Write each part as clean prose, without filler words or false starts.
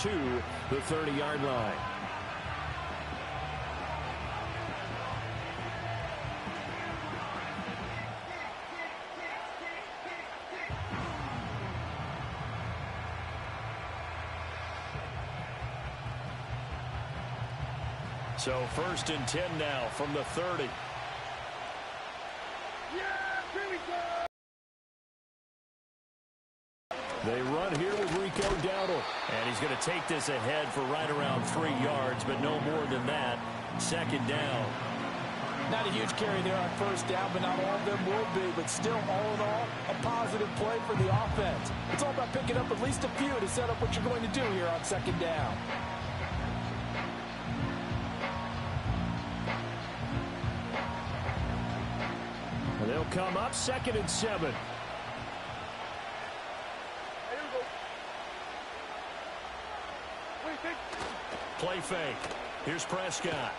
to the 30-yard line. So 1st and 10 now from the 30. They run here with Rico Dowdle. And he's going to take this ahead for right around 3 yards, but no more than that. 2nd down. Not a huge carry there on 1st down, but not all of them will be. But still, all in all, a positive play for the offense. It's all about picking up at least a few to set up what you're going to do here on 2nd down. And they'll come up 2nd and 7. Play fake. Here's Prescott.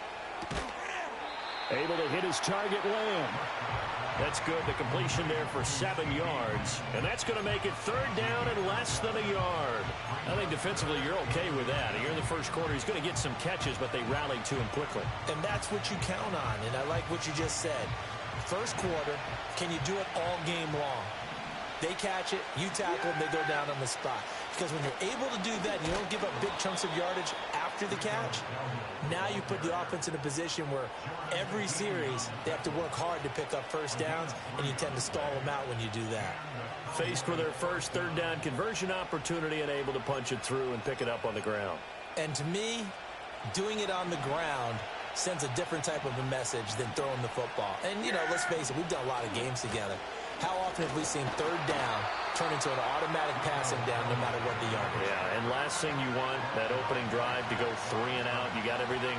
Able to hit his target, Lamb. That's good. The completion there for 7 yards. And that's going to make it 3rd down and less than a yard. I think defensively you're okay with that. Here in the 1st quarter, he's going to get some catches, but they rallied to him quickly. And that's what you count on. And I like what you just said. 1st quarter, can you do it all game long? They catch it, you tackle, they go down on the spot. Because when you're able to do that, you don't give up big chunks of yardage after the catch, now you put the offense in a position where every series they have to work hard to pick up 1st downs, and you tend to stall them out when you do that. Faced with their first 3rd down conversion opportunity and able to punch it through and pick it up on the ground. And to me, doing it on the ground sends a different type of a message than throwing the football. And, you know, let's face it, we've done a lot of games together. How often have we seen 3rd down turn into an automatic passing down no matter what the yardage? Yeah, and last thing you want, that opening drive to go 3 and out. You got everything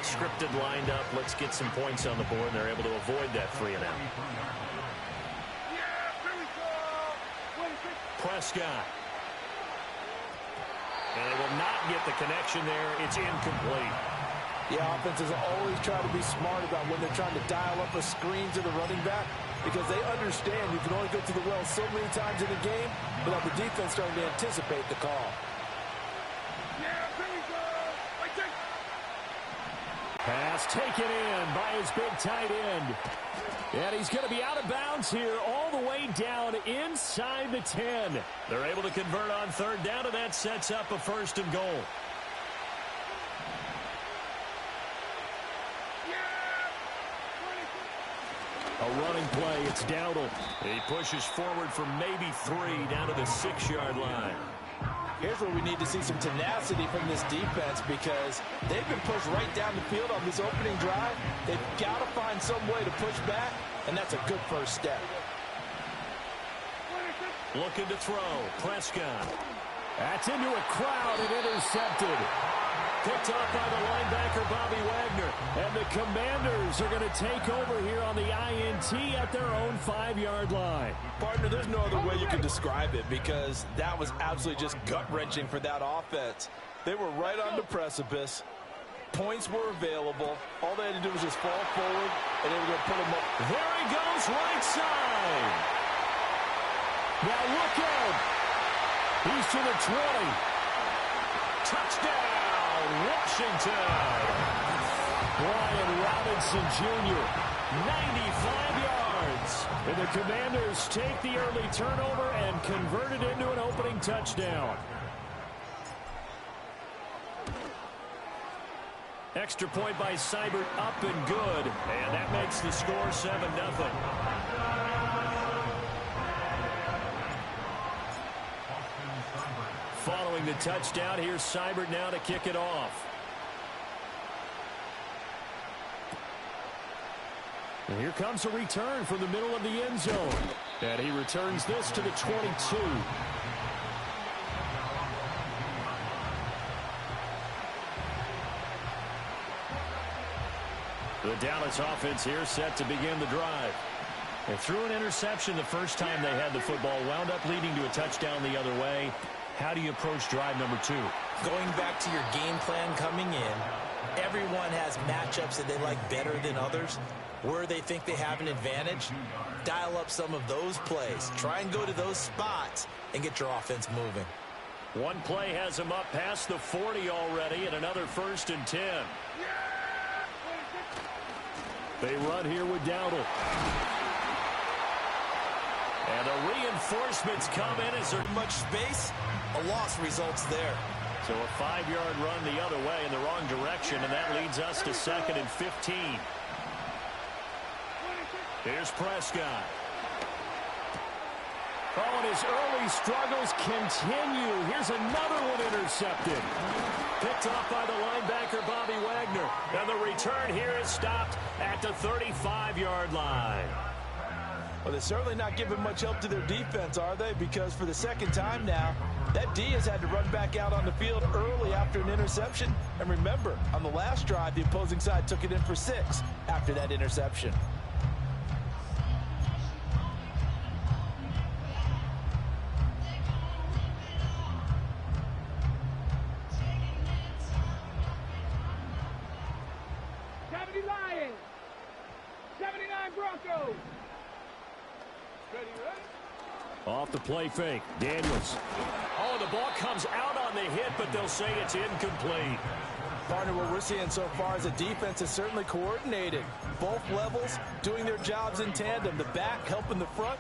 scripted, lined up. Let's get some points on the board, and they're able to avoid that 3 and out. Prescott. And they will not get the connection there. It's incomplete. Yeah, offenses always try to be smart about when they're trying to dial up a screen to the running back, because they understand you can only go to the well so many times in a game without the defense starting to anticipate the call. Pass taken in by his big tight end. And he's going to be out of bounds here all the way down inside the 10. They're able to convert on 3rd down, and that sets up a 1st and goal. A running play, it's Dowdle. He pushes forward for maybe 3 down to the 6-yard line. Here's where we need to see some tenacity from this defense, because they've been pushed right down the field on this opening drive. They've got to find some way to push back, and that's a good 1st step. Looking to throw. Prescott. That's into a crowd and intercepted. Picked off by the linebacker, Bobby Wagner. And the Commanders are going to take over here on the INT at their own 5-yard line. Partner, there's no other way you can describe it, because that was absolutely just gut-wrenching for that offense. They were right on the precipice. Points were available. All they had to do was just fall forward, and they were going to put them up. There he goes, right side. Now look out. He's to the 20. Touchdown. Washington. Brian Robinson Jr., 95 yards. And the Commanders take the early turnover and convert it into an opening touchdown. Extra point by Seibert, up and good. And that makes the score 7-0. Following the touchdown, here's Seibert now to kick it off. And here comes a return from the middle of the end zone. And he returns this to the 22. The Dallas offense here set to begin the drive. They threw an interception the first time they had the football, wound up leading to a touchdown the other way. How do you approach drive number 2? Going back to your game plan coming in, everyone has matchups that they like better than others. Where they think they have an advantage, dial up some of those plays. Try and go to those spots and get your offense moving. One play has him up past the 40 already, and another 1st and 10. They run here with Dowdle. And the reinforcements come in as there's much space. A loss results there. So a 5-yard run the other way in the wrong direction, and that leads us to 2nd and 15. Here's Prescott. Oh, and his early struggles continue. Here's another one intercepted. Picked off by the linebacker, Bobby Wagner. And the return here is stopped at the 35-yard line. Well, they're certainly not giving much help to their defense, are they? Because for the second time now, that D has had to run back out on the field early after an interception. And remember, on the last drive, the opposing side took it in for 6 after that interception. Off the play fake, Daniels. Oh, the ball comes out on the hit, but they'll say it's incomplete. Partner, what we're seeing so far is the defense is certainly coordinated. Both levels doing their jobs in tandem. The back helping the front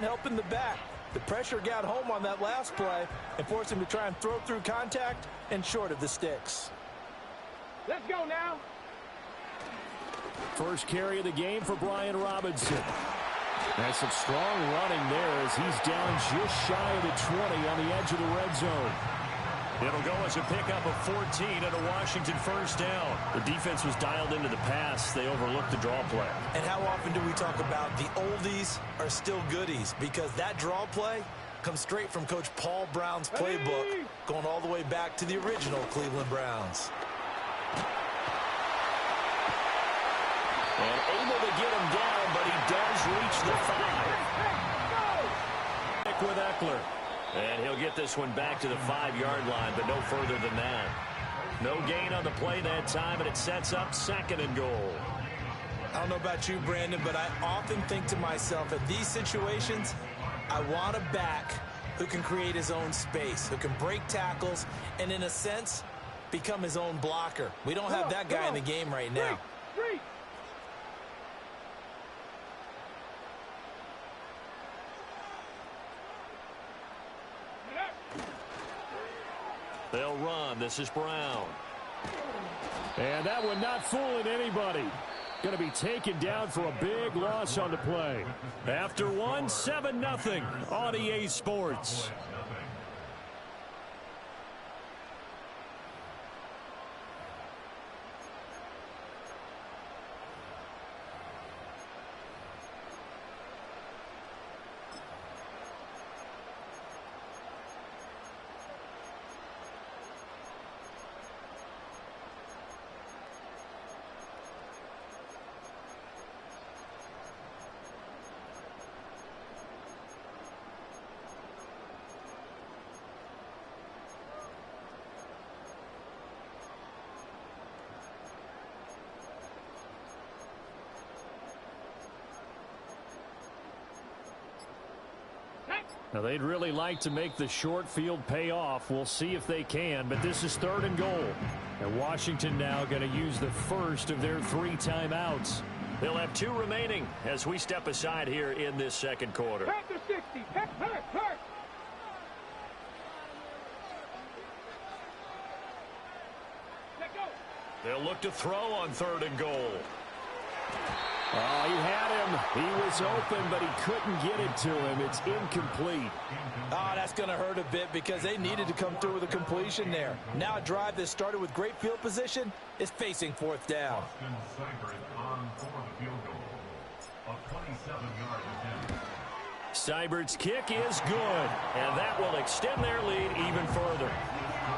helping the back. The pressure got home on that last play and forced him to try and throw through contact and short of the sticks. Let's go now. First carry of the game for Brian Robinson. That's some strong running there as he's down just shy of the 20 on the edge of the red zone. It'll go as a pickup of 14 and a Washington first down. The defense was dialed into the pass. They overlooked the draw play. And how often do we talk about the oldies are still goodies? Because that draw play comes straight from Coach Paul Brown's playbook, going all the way back to the original Cleveland Browns. And able to get him down, but he does reach the 5. With Eckler. And he'll get this one back to the 5-yard line, but no further than that. No gain on the play that time, and it sets up 2nd and goal. I don't know about you, Brandon, but I often think to myself, at these situations, I want a back who can create his own space, who can break tackles, and in a sense, become his own blocker. We don't have that guy in the game right now. They'll run. This is Brown. And that one not fooling anybody. Going to be taken down for a big loss on the play. After one, 7-0 on EA Sports. Now, they'd really like to make the short field pay off. We'll see if they can, but this is 3rd and goal. And Washington now going to use the first of their 3 timeouts. They'll have 2 remaining as we step aside here in this 2nd quarter. Panther 60. Hurt. Let go. They'll look to throw on 3rd and goal. Oh, he had him. He was open, but he couldn't get it to him. It's incomplete. Oh, that's going to hurt a bit because they needed to come through with a completion there. Now a drive that started with great field position is facing 4th down. Seibert's kick is good, and that will extend their lead even further.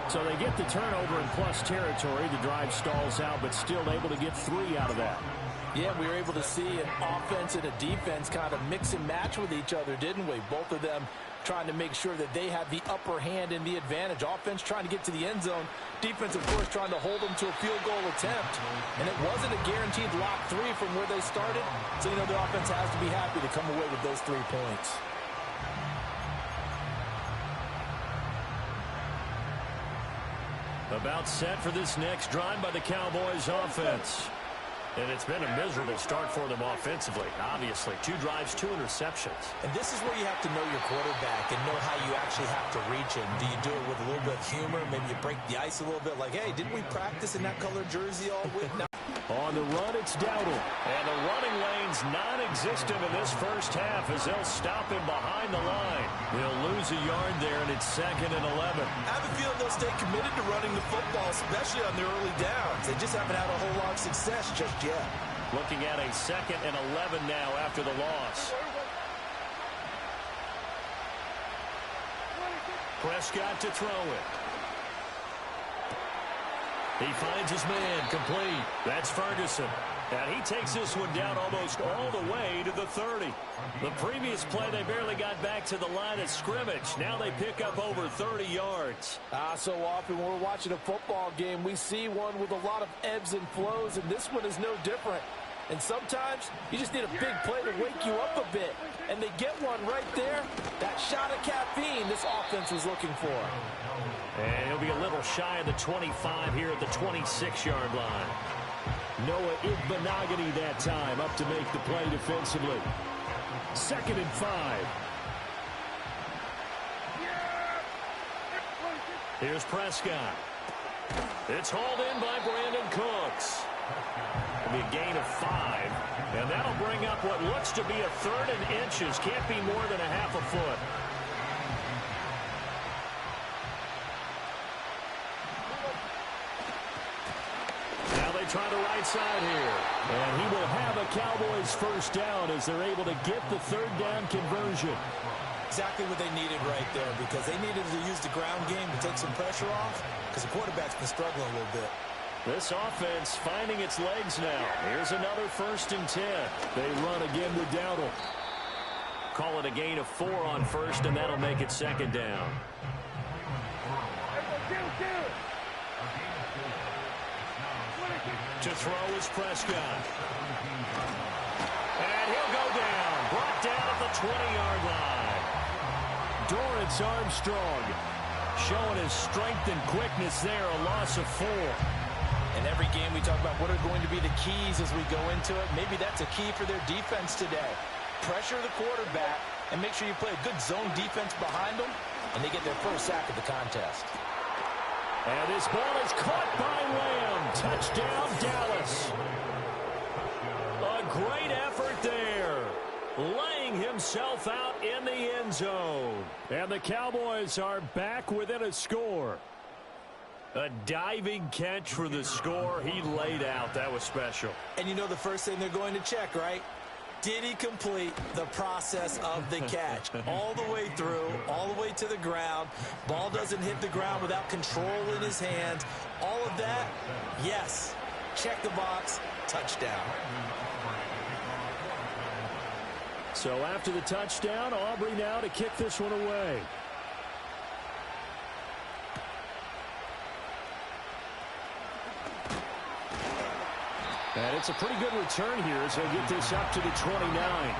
So they get the turnover in plus territory. The drive stalls out, but still able to get 3 out of that. Yeah, we were able to see an offense and a defense kind of mix and match with each other, didn't we? Both of them trying to make sure that they have the upper hand and the advantage. Offense trying to get to the end zone. Defense, of course, trying to hold them to a field goal attempt. And it wasn't a guaranteed lock 3 from where they started. So, the offense has to be happy to come away with those 3 points. About set for this next drive by the Cowboys offense. And it's been a miserable start for them offensively. Obviously, 2 drives, 2 interceptions. And this is where you have to know your quarterback and know how you actually have to reach him. Do you do it with a little bit of humor? Maybe you break the ice a little bit like, hey, didn't we practice in that color jersey all week? Now on the run, it's Dowdle. And the running lane's non-existent in this first half as they'll stop him behind the line. They'll lose a yard there, and it's 2nd and 11. I have a feeling they'll stay committed to running the football, especially on their early downs. They just haven't had a whole lot of success just yet. Looking at a 2nd and 11 now after the loss. Prescott to throw it. He finds his man complete. That's Ferguson. And he takes this one down almost all the way to the 30. The previous play, they barely got back to the line of scrimmage. Now they pick up over 30 yards. So often when we're watching a football game, we see one with a lot of ebbs and flows, and this one is no different. And sometimes you just need a big play to wake you up a bit. And they get one right there. That shot of caffeine this offense was looking for. And he'll be a little shy of the 25 here at the 26-yard line. Noah Igbenogany that time up to make the play defensively. 2nd and 5. Here's Prescott. It's hauled in by Brandon Cooks. It'll be a gain of 5. And that'll bring up what looks to be a 3rd and inches. Can't be more than a half a foot. Try the right side here. And he will have a Cowboys first down as they're able to get the 3rd down conversion. Exactly what they needed right there, because they needed to use the ground game to take some pressure off, because the quarterback's been struggling a little bit. This offense finding its legs now. Here's another 1st and 10. They run again with Dowdle. Call it a gain of 4 on 1st, and that'll make it 2nd down. To throw is Prescott. And he'll go down. Brought down at the 20-yard line. Dorrance Armstrong showing his strength and quickness there. A loss of 4. In every game we talk about what are going to be the keys as we go into it. Maybe that's a key for their defense today. Pressure the quarterback and make sure you play a good zone defense behind them, and they get their first sack of the contest. And this ball is caught by Lamb. Touchdown, Dallas. A great effort there. Laying himself out in the end zone. And the Cowboys are back within a score. A diving catch for the score. He laid out. That was special. And you know the first thing they're going to check, right? Did he complete the process of the catch? All the way through, all the way to the ground. Ball doesn't hit the ground without control in his hands. All of that, yes. Check the box, touchdown. So after the touchdown, Aubrey now to kick this one away. And it's a pretty good return here as they get this up to the 29.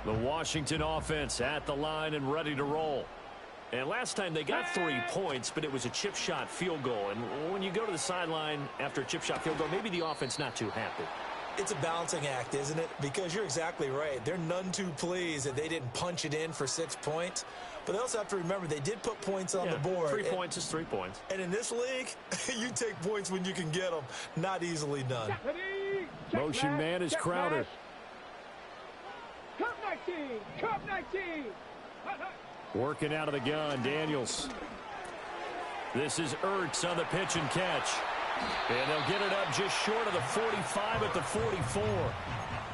The Washington offense at the line and ready to roll. And last time they got 3 points, but it was a chip shot field goal. And when you go to the sideline after a chip shot field goal, maybe the offense not too happy. It's a balancing act, isn't it? Because you're exactly right. They're none too pleased that they didn't punch it in for 6 points. But they also have to remember they did put points on the board. 3 points is 3 points. And in this league, you take points when you can get them. Not easily done. Motion man is Crowder. Cup 19! Cup 19! Working out of the gun, Daniels. This is Ertz on the pitch and catch. And they'll get it up just short of the 45 at the 44.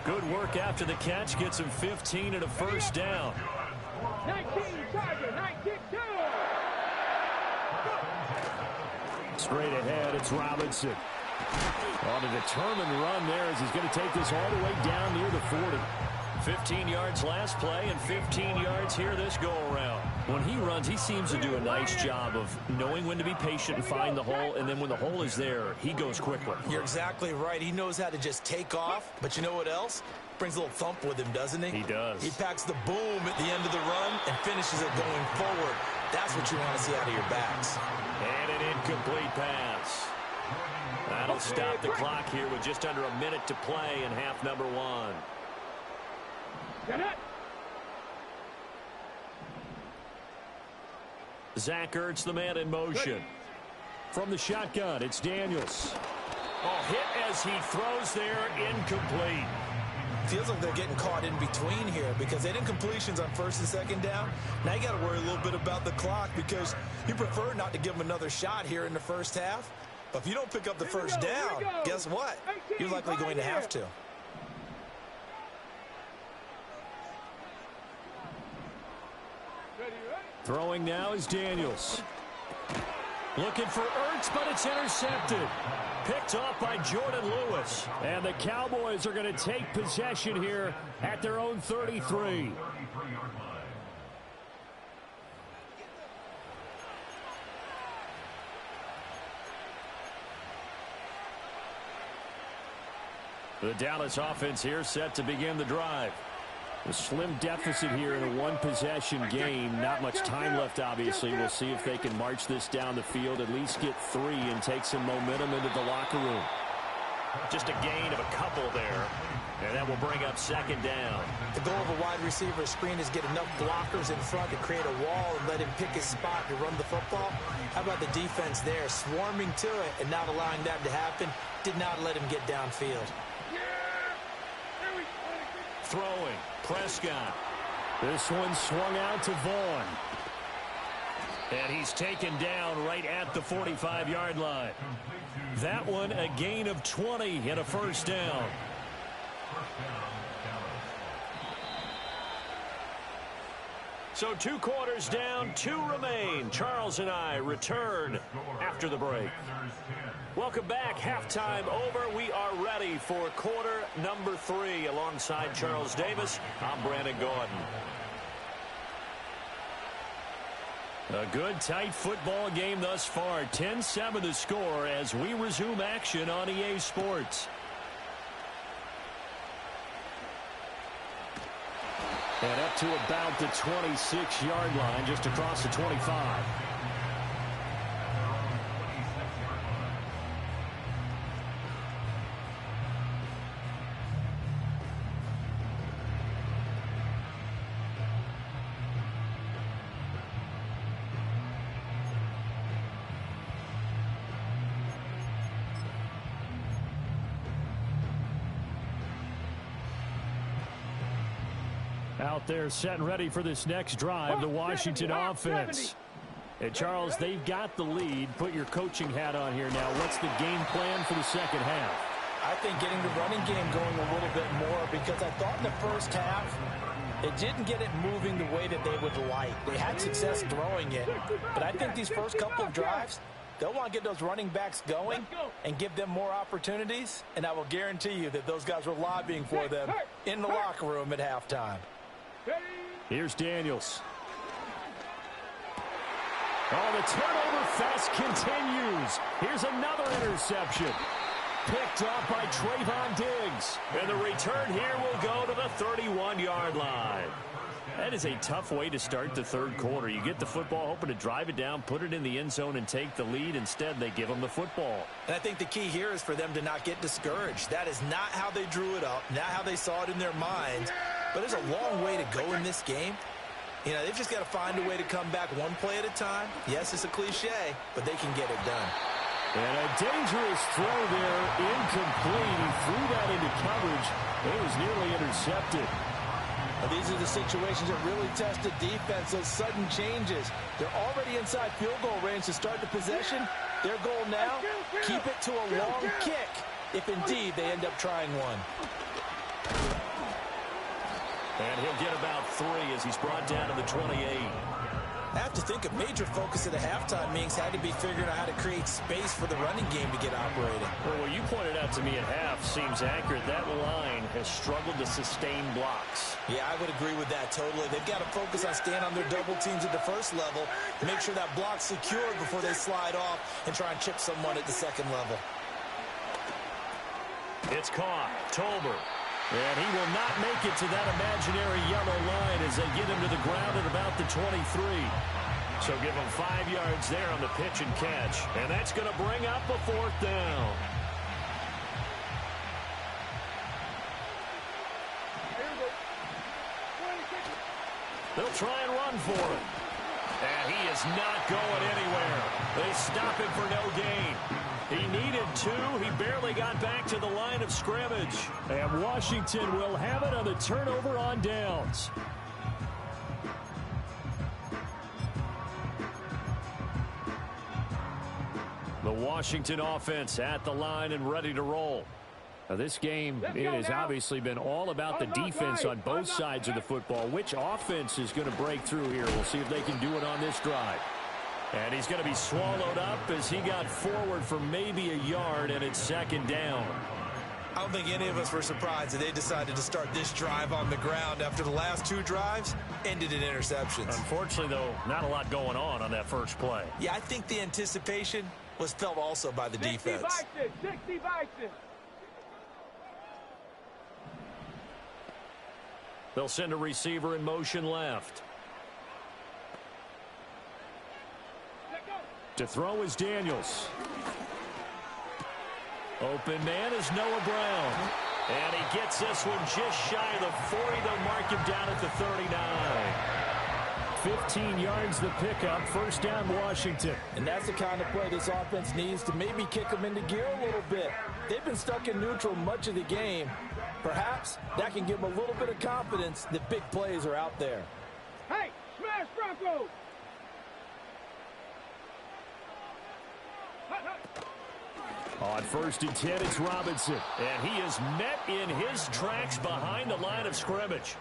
Good work after the catch. Gets him 15 and a first down. 19, Tiger, 19, Straight ahead, it's Robinson. On a determined run there as he's going to take this all the way down near the 40. 15 yards last play and 15 yards here this go-around. When he runs, he seems to do a nice job of knowing when to be patient and find the hole, and then when the hole is there, he goes quickly. You're exactly right. He knows how to just take off, but you know what else? Brings a little thump with him, doesn't he? He does. He packs the boom at the end of the run and finishes it going forward. That's what you want to see out of your backs. And an incomplete pass. That'll stop the clock here with just under a minute to play in half number one. Zach Ertz, the man in motion. From the shotgun, it's Daniels. Oh, hit as he throws there, incomplete. Feels like they're getting caught in between here because they didn't completions on first and second down. Now you got to worry a little bit about the clock because you prefer not to give them another shot here in the first half. But if you don't pick up the first down, guess what? You're likely going to have to. Throwing now is Daniels. Looking for Ertz, but it's intercepted. Picked off by Jordan Lewis. And the Cowboys are going to take possession here at their own 33. The Dallas offense here set to begin the drive. A slim deficit here in a one-possession game. Not much time left, obviously. We'll see if they can march this down the field, at least get 3 and take some momentum into the locker room. Just a gain of a couple there, and that will bring up second down. The goal of a wide receiver screen is get enough blockers in front to create a wall and let him pick his spot to run the football. How about the defense there, swarming to it and not allowing that to happen? Did not let him get downfield. Throwing, Prescott. This one swung out to Vaughn. And he's taken down right at the 45-yard line. That one a gain of 20 and a first down. So 2 quarters down, 2 remain. Charles and I return after the break. Welcome back. Halftime over. We are ready for quarter number 3 alongside Charles Davis. I'm Brandon Gordon. A good, tight football game thus far. 10-7 the score as we resume action on EA Sports. And up to about the 26-yard line, just across the 25. Out there set and ready for this next drive, the Washington offense. And Charles, they've got the lead. Put your coaching hat on here now. What's the game plan for the second half? I think getting the running game going a little bit more because I thought in the first half it didn't get it moving the way that they would like. They had success throwing it, but I think these first couple of drives, they'll want to get those running backs going and give them more opportunities, and I will guarantee you that those guys were lobbying for them in the locker room at halftime. Here's Daniels. Oh, the turnover fest continues. Here's another interception. Picked off by Trayvon Diggs. And the return here will go to the 31-yard line. That is a tough way to start the third quarter. You get the football, hoping to drive it down, put it in the end zone, and take the lead. Instead, they give them the football. And I think the key here is for them to not get discouraged. That is not how they drew it up, not how they saw it in their minds. But there's a long way to go in this game. You know, they've just got to find a way to come back one play at a time. Yes, it's a cliche, but they can get it done. And a dangerous throw there, incomplete. He threw that into coverage. It was nearly intercepted. Now, these are the situations that really test the defense, those sudden changes. They're already inside field goal range to start the possession. Their goal now, keep it to a long kick, if indeed they end up trying one. And he'll get about 3 as he's brought down to the 28. I have to think a major focus at the halftime meetings had to be figuring out how to create space for the running game to get operating. Well, what you pointed out to me at half seems accurate. That line has struggled to sustain blocks. Yeah, I would agree with that totally. They've got to focus on staying on their double teams at the first level, make sure that block's secured before they slide off and try and chip someone at the second level. It's caught. Tolbert. And he will not make it to that imaginary yellow line as they get him to the ground at about the 23. So give him 5 yards there on the pitch and catch. And that's going to bring up a 4th down. They'll try and run for it. And he is not going anywhere. They stop him for no gain. He needed 2. He barely got back to the line of scrimmage. And Washington will have it on the turnover on downs. The Washington offense at the line and ready to roll. Now, this game, it has obviously been all about the defense on both sides of the football. Which offense is going to break through here? We'll see if they can do it on this drive. And he's going to be swallowed up as he got forward for maybe a yard, and it's 2nd down. I don't think any of us were surprised that they decided to start this drive on the ground after the last 2 drives ended in interceptions. Unfortunately, though, not a lot going on that first play. Yeah, I think the anticipation was felt also by the defense. 60 Bison. They'll send a receiver in motion left. To throw is Daniels. Open man is Noah Brown. And he gets this one just shy of the 40. They'll mark him down at the 39. 15 yards the pickup. 1st down Washington. And that's the kind of play this offense needs to maybe kick them into gear a little bit. They've been stuck in neutral much of the game. Perhaps that can give them a little bit of confidence that big plays are out there. Hey, smash Broncos! On 1st and 10, it's Robinson. And he is met in his tracks behind the line of scrimmage.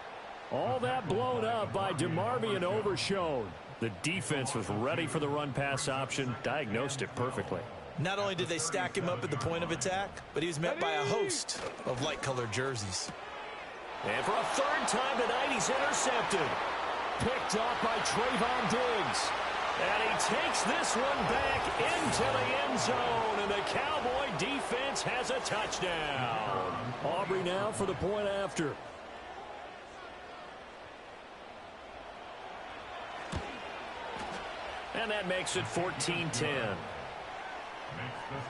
All that blown up by DeMarvion Overshown. The defense was ready for the run-pass option, diagnosed it perfectly. Not only did they stack him up at the point of attack, but he was met by a host of light-colored jerseys. And for a 3rd time tonight, he's intercepted. Picked off by Trayvon Diggs. And he takes this one back into the end zone, and the Cowboy defense has a touchdown. Aubrey now for the point after. And that makes it 14-10. Makes the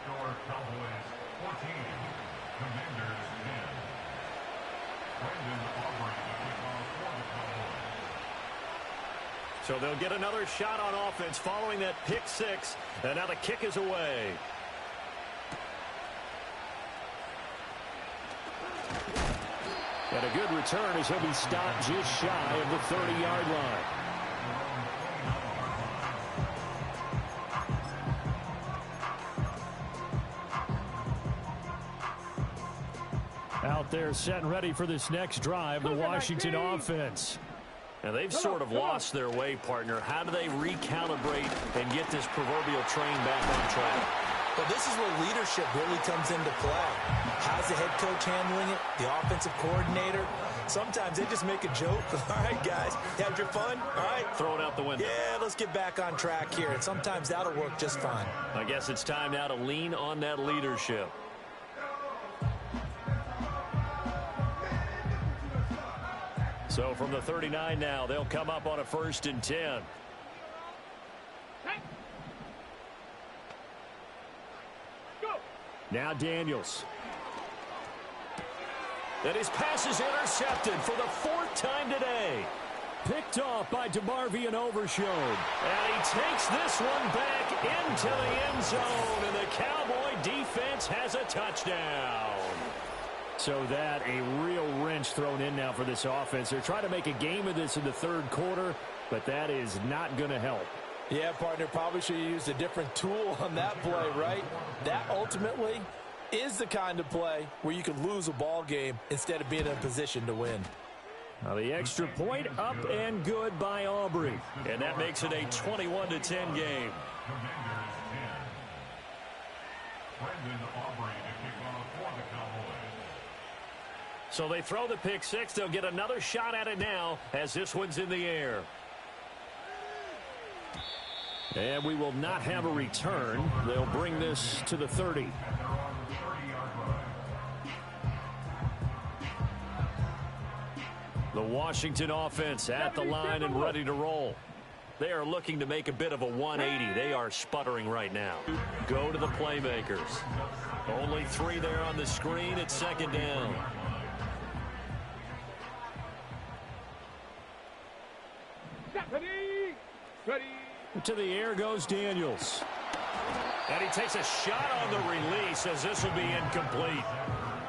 score Cowboys 14, Commanders 10. Brandon Aubrey to kick off for the Cowboys. So they'll get another shot on offense following that pick 6. And now the kick is away. And a good return as he'll be stopped just shy of the 30-yard line. Out there set and ready for this next drive, the Washington offense. Now, they've sort of lost their way, partner. How do they recalibrate and get this proverbial train back on track? But this is where leadership really comes into play. How's the head coach handling it? The offensive coordinator? Sometimes they just make a joke. All right, guys, you had your fun? All right. Throw it out the window. Yeah, let's get back on track here. And sometimes that'll work just fine. I guess it's time now to lean on that leadership. So from the 39 now, they'll come up on a 1st and 10. Now Daniels. And his pass is intercepted for the 4th time today. Picked off by DeMarvion Overshown. And he takes this one back into the end zone. And the Cowboy defense has a touchdown. So that a real wrench thrown in now for this offense. They're trying to make a game of this in the 3rd quarter, but that is not going to help. Yeah, partner, probably should have used a different tool on that play, right? That ultimately is the kind of play where you can lose a ball game instead of being in a position to win. Now the extra point up and good by Aubrey. And that makes it a 21-10 game. Commanders 10. Brendan Aubrey to kick off for the Cowboys. So they throw the pick six. They'll get another shot at it now as this one's in the air. And we will not have a return. They'll bring this to the 30. And they're on the 30-yard line. The Washington offense at the line and ready to roll. They are looking to make a bit of a 180. They are sputtering right now. Go to the playmakers. Only 3 there on the screen. It's second down. Ready. To the air goes Daniels. And he takes a shot on the release as this will be incomplete.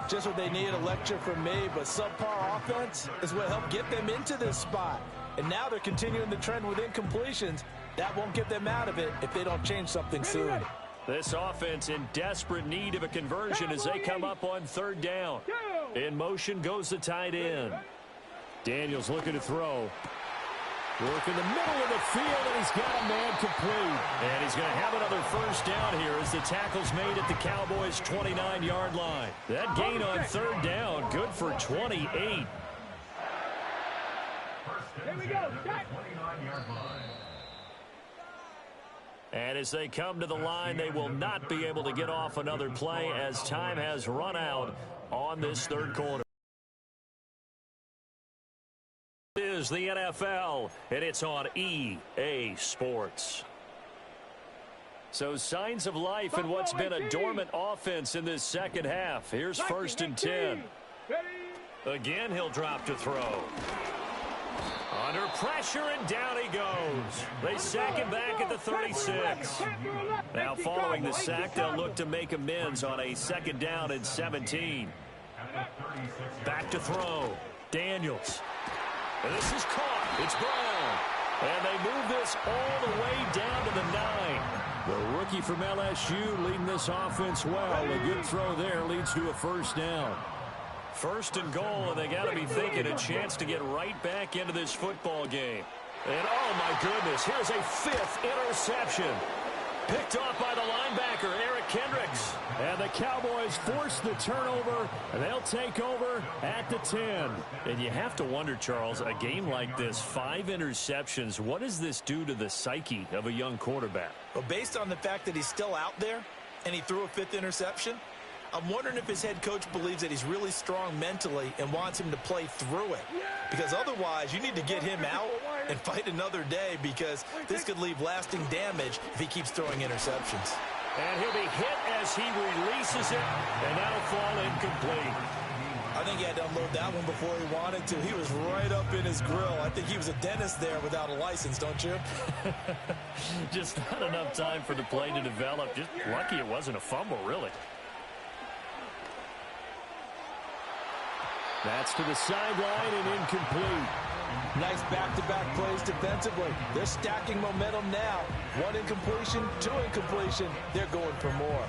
Just what they need, a lecture from me, but subpar offense is what helped get them into this spot. And now they're continuing the trend with incompletions. That won't get them out of it if they don't change something soon. This offense in desperate need of a conversion as they come up on third down. In motion goes the tight end. Daniels looking to throw. Work in the middle of the field, and he's got a man complete. And he's going to have another first down here as the tackle's made at the Cowboys' 29-yard line. That gain on third down, good for 28. Here we go. 29-yard line. And as they come to the line, they will not be able to get off another play as time has run out on this third quarter. Is the NFL, and it's on EA Sports. So signs of life in what's been a dormant offense in this second half. Here's first and 10. Again, he'll drop to throw. Under pressure, and down he goes. They sack him back at the 36. Now following the sack, they'll look to make amends on a second down and 17. Back to throw. Daniels. And this is caught. It's Brown. And they move this all the way down to the 9. The rookie from LSU leading this offense well. A good throw there leads to a first down. First and goal, and they got to be thinking a chance to get right back into this football game. And, oh, my goodness, here's a 5th interception. Picked off by the linebacker, Eric Kendricks. And the Cowboys force the turnover, and they'll take over at the 10. And you have to wonder, Charles, a game like this, 5 interceptions, what does this do to the psyche of a young quarterback? Well, based on the fact that he's still out there and he threw a 5th interception, I'm wondering if his head coach believes that he's really strong mentally and wants him to play through it. Because otherwise, you need to get him out and fight another day, because this could leave lasting damage if he keeps throwing interceptions. And he'll be hit as he releases it, and that'll fall incomplete. I think he had to unload that one before he wanted to. He was right up in his grill. I think he was a dentist there without a license, don't you? Just not enough time for the play to develop. Just lucky it wasn't a fumble, really. That's to the sideline and incomplete. Nice back-to-back plays defensively. They're stacking momentum now. 1 incompletion, 2 incompletion. They're going for more.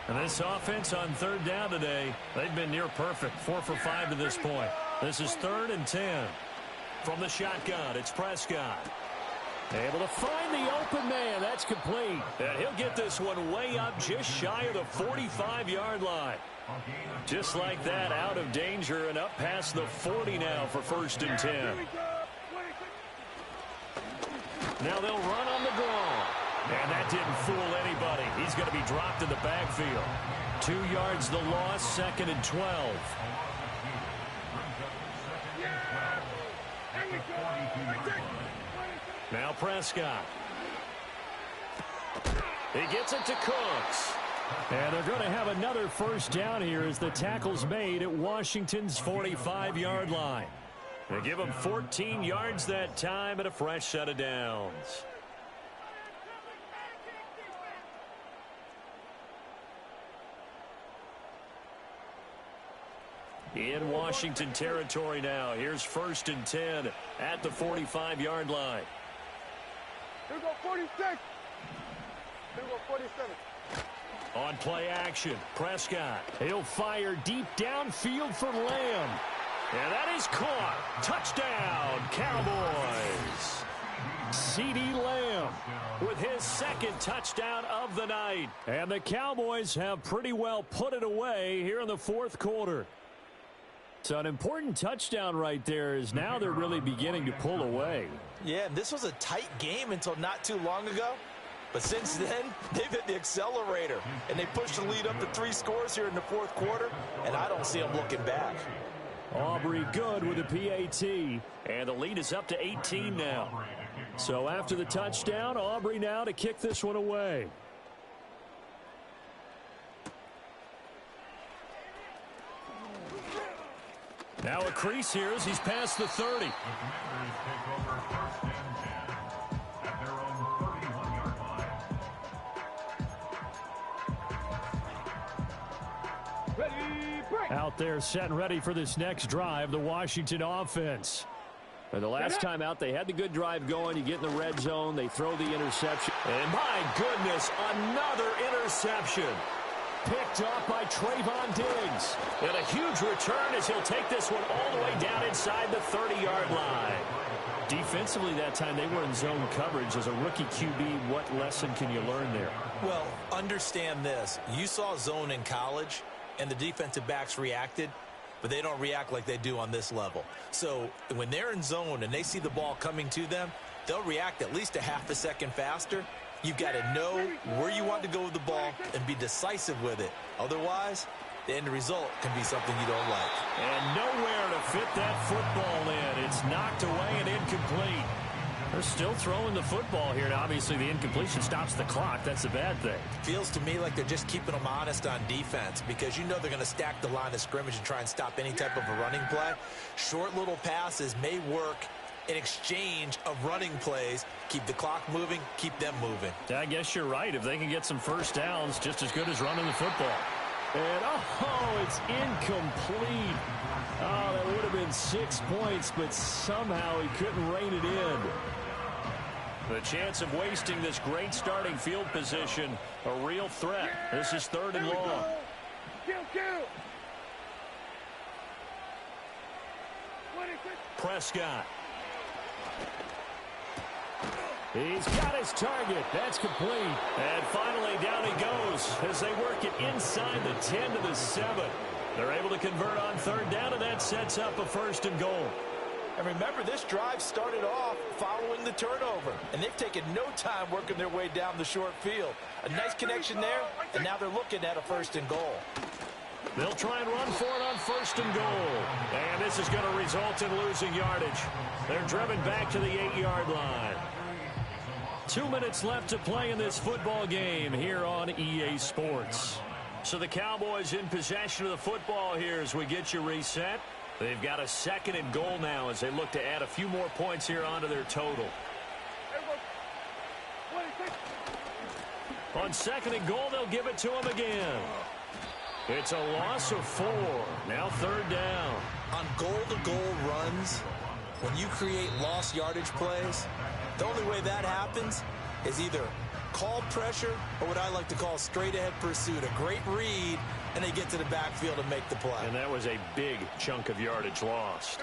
And this offense on third down today, they've been near perfect. 4 for 5 to this point. This is 3rd and 10. From the shotgun, it's Prescott. Able to find the open man. That's complete. And he'll get this one way up just shy of the 45-yard line. Just like that, out of danger and up past the 40 now for 1st and 10. Now they'll run on the draw. And that didn't fool anybody. He's going to be dropped in the backfield. 2 yards the loss, 2nd and 12. Now Prescott. He gets it to Cooks. And they're going to have another first down here as the tackle's made at Washington's 45-yard line. They give him 14 yards that time and a fresh set of downs. In Washington territory now. Here's 1st and 10 at the 45-yard line. Here we go, 46. Here we go, 47. On play action, Prescott. He'll fire deep downfield for Lamb. And that is caught. Touchdown, Cowboys. CeeDee Lamb with his second touchdown of the night. And the Cowboys have pretty well put it away here in the fourth quarter. So an important touchdown right there is now they're really beginning to pull away. Yeah, this was a tight game until not too long ago. But since then, they've hit the accelerator. And they pushed the lead up to 3 scores here in the fourth quarter. And I don't see them looking back. Aubrey good with a PAT. And the lead is up to 18 now. So after the touchdown, Aubrey now to kick this one away. Now a crease here as he's past the 30. The Commanders take over first and 10 at their own 31-yard line. Ready, break. Out there set and ready for this next drive, the Washington offense. And the last time out, they had the good drive going. You get in the red zone, they throw the interception. And my goodness, another interception. Picked off by Trayvon Diggs. And a huge return as he'll take this one all the way down inside the 30-yard line. Defensively that time, they were in zone coverage. As a rookie QB, what lesson can you learn there? Well, understand this. You saw zone in college, and the defensive backs reacted, but they don't react like they do on this level. So when they're in zone and they see the ball coming to them, they'll react at least a half a second faster. You've got to know where you want to go with the ball and be decisive with it. Otherwise, the end result can be something you don't like. And nowhere to fit that football in. It's knocked away and incomplete. They're still throwing the football here, and obviously the incompletion stops the clock. That's a bad thing. Feels to me like they're just keeping them honest on defense because you know they're going to stack the line of scrimmage and try and stop any type of a running play. Short little passes may work in exchange of running plays. Keep the clock moving, keep them moving. I guess you're right. If they can get some first downs, just as good as running the football. And, it's incomplete. Oh, that would have been 6 points, but somehow he couldn't rein it in. The chance of wasting this great starting field position, a real threat. This is 3rd and long. Kill. Prescott. He's got his target. That's complete. And finally down he goes as they work it inside the 10 to the 7. They're able to convert on 3rd down, and that sets up a 1st and goal. And remember, this drive started off following the turnover. And they've taken no time working their way down the short field. A nice connection there, and now they're looking at a 1st and goal. They'll try and run for it on 1st and goal. And this is going to result in losing yardage. They're driven back to the 8-yard line. 2 minutes left to play in this football game here on EA Sports. So the Cowboys in possession of the football here as we get you reset. They've got a 2nd and goal now as they look to add a few more points here onto their total. On 2nd and goal, they'll give it to him again. It's a loss of 4. Now 3rd down. On goal-to-goal runs, when you create lost yardage plays, the only way that happens is either called pressure or what I like to call straight-ahead pursuit. A great read, and they get to the backfield and make the play. And that was a big chunk of yardage lost.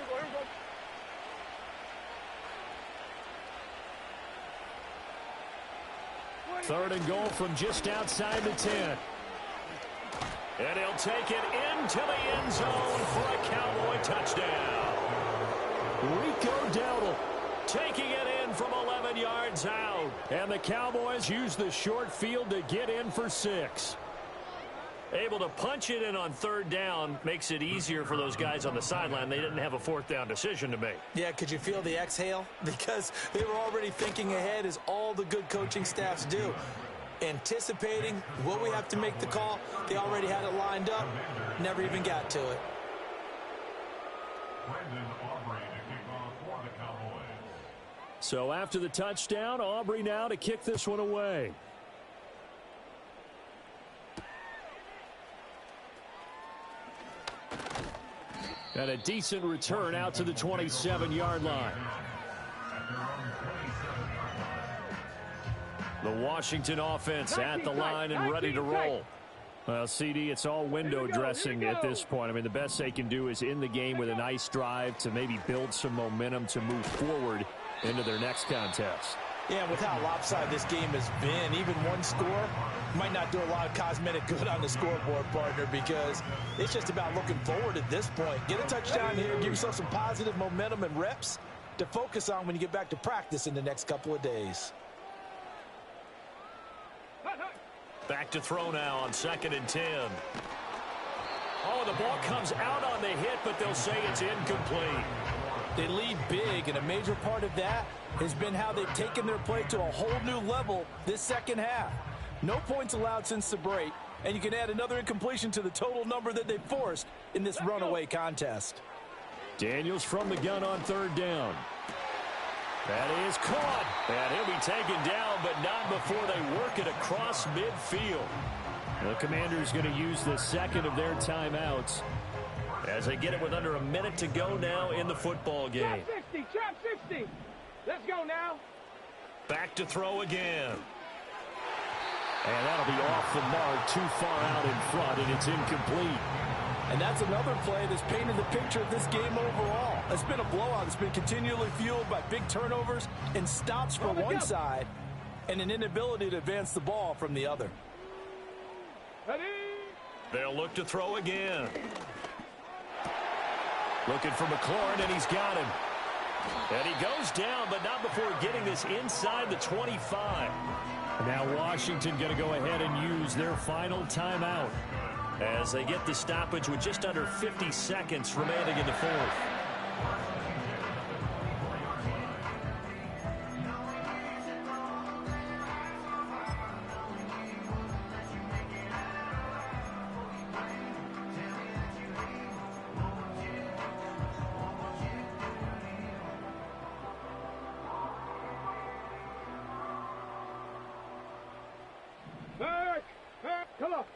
3rd and goal from just outside the 10. And he'll take it into the end zone for a Cowboy touchdown. Rico Dowdle taking it in from 11 yards out. And the Cowboys use the short field to get in for 6. Able to punch it in on 3rd down makes it easier for those guys on the sideline. They didn't have a 4th down decision to make. Yeah, could you feel the exhale? Because they were already thinking ahead, as all the good coaching staffs do. Anticipating what we have to make the call. They already had it lined up. Never even got to it. So after the touchdown, Aubrey now to kick this one away. And a decent return out to the 27-yard line. The Washington offense at the line and ready to roll. Well, CD, it's all window dressing at this point. I mean, the best they can do is in the game with a nice drive to maybe build some momentum to move forward into their next contest. Yeah, with how lopsided this game has been, even one score might not do a lot of cosmetic good on the scoreboard, partner, because it's just about looking forward at this point. Get a touchdown here, give yourself some positive momentum and reps to focus on when you get back to practice in the next couple of days. Back to throw now on 2nd and 10. Oh, the ball comes out on the hit, but they'll say it's incomplete. They lead big, and a major part of that has been how they've taken their play to a whole new level this second half. No points allowed since the break, and you can add another incompletion to the total number that they've forced in this runaway contest. Daniels from the gun on 3rd down. That is caught, and he'll be taken down, but not before they work it across midfield. The Commanders going to use the second of their timeouts as they get it with under a minute to go now in the football game. Trap 60. Let's go now. Back to throw again. And that'll be off the mark, too far out in front, and it's incomplete. And that's another play that's painted the picture of this game overall. It's been a blowout. It's been continually fueled by big turnovers and stops from one side and an inability to advance the ball from the other. Ready? They'll look to throw again. Looking for McLaurin, and he's got him. And he goes down, but not before getting this inside the 25. Now Washington going to go ahead and use their final timeout as they get the stoppage with just under 50 seconds remaining in the fourth.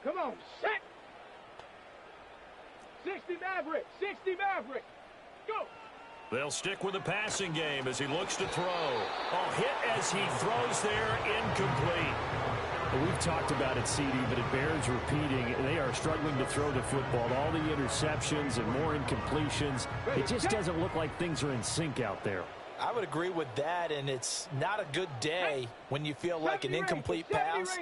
Come on, set. 60 Maverick, 60 Maverick, go. They'll stick with the passing game as he looks to throw. Oh, hit as he throws there, incomplete. Well, we've talked about it, CD, but it bears repeating. They are struggling to throw the football. All the interceptions and more incompletions. It just doesn't look like things are in sync out there. I would agree with that, and it's not a good day when you feel like an incomplete pass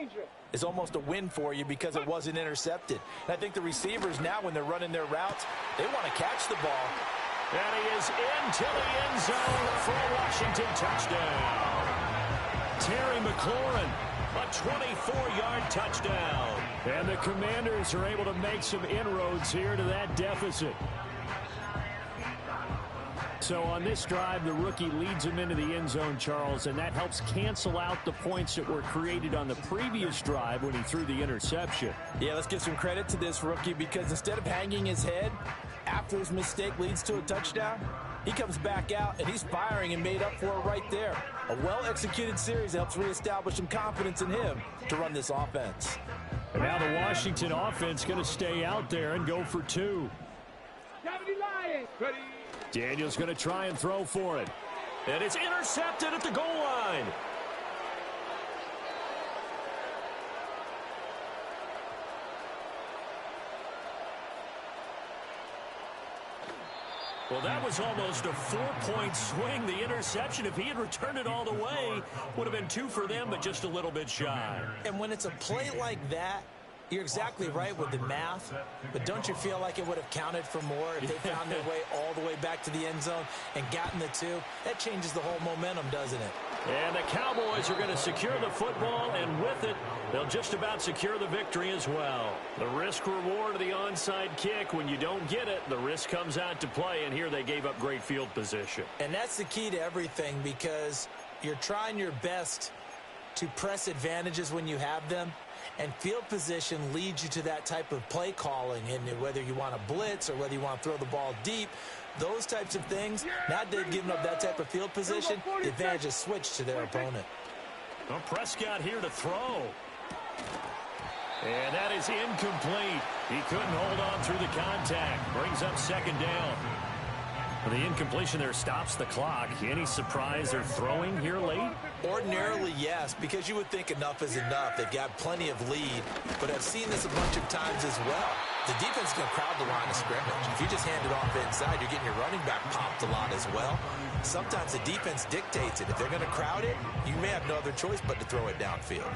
is almost a win for you because it wasn't intercepted. And I think the receivers now, when they're running their routes, they want to catch the ball. And he is into the end zone for a Washington touchdown. Terry McLaurin, a 24-yard touchdown. And the Commanders are able to make some inroads here to that deficit. So on this drive, the rookie leads him into the end zone, Charles, and that helps cancel out the points that were created on the previous drive when he threw the interception. Yeah, let's give some credit to this rookie because instead of hanging his head after his mistake leads to a touchdown, he comes back out and he's firing and made up for it right there. A well-executed series helps reestablish some confidence in him to run this offense. And now the Washington offense going to stay out there and go for two. Ready? Daniels going to try and throw for it. And it's intercepted at the goal line. Well, that was almost a 4-point swing. The interception, if he had returned it all the way, would have been 2 for them, but just a little bit shy. And when it's a play like that, you're exactly right with the math, but don't you feel like it would have counted for more if they found their way all the way back to the end zone and gotten the 2? That changes the whole momentum, doesn't it? And the Cowboys are going to secure the football, and with it, they'll just about secure the victory as well. The risk-reward of the onside kick, when you don't get it, the risk comes out to play, and here they gave up great field position. And that's the key to everything because you're trying your best to press advantages when you have them. And field position leads you to that type of play calling, and whether you want to blitz or whether you want to throw the ball deep, those types of things, now they've given up that type of field position, the advantage is switched to their opponent. Well, Prescott here to throw. And that is incomplete. He couldn't hold on through the contact. Brings up second down. The incompletion there stops the clock. Any surprise they're throwing here late? Ordinarily, yes, because you would think enough is enough. They've got plenty of lead, but I've seen this a bunch of times as well. The defense is going to crowd the line of scrimmage. If you just hand it off inside, you're getting your running back popped a lot as well. Sometimes the defense dictates it. If they're going to crowd it, you may have no other choice but to throw it downfield.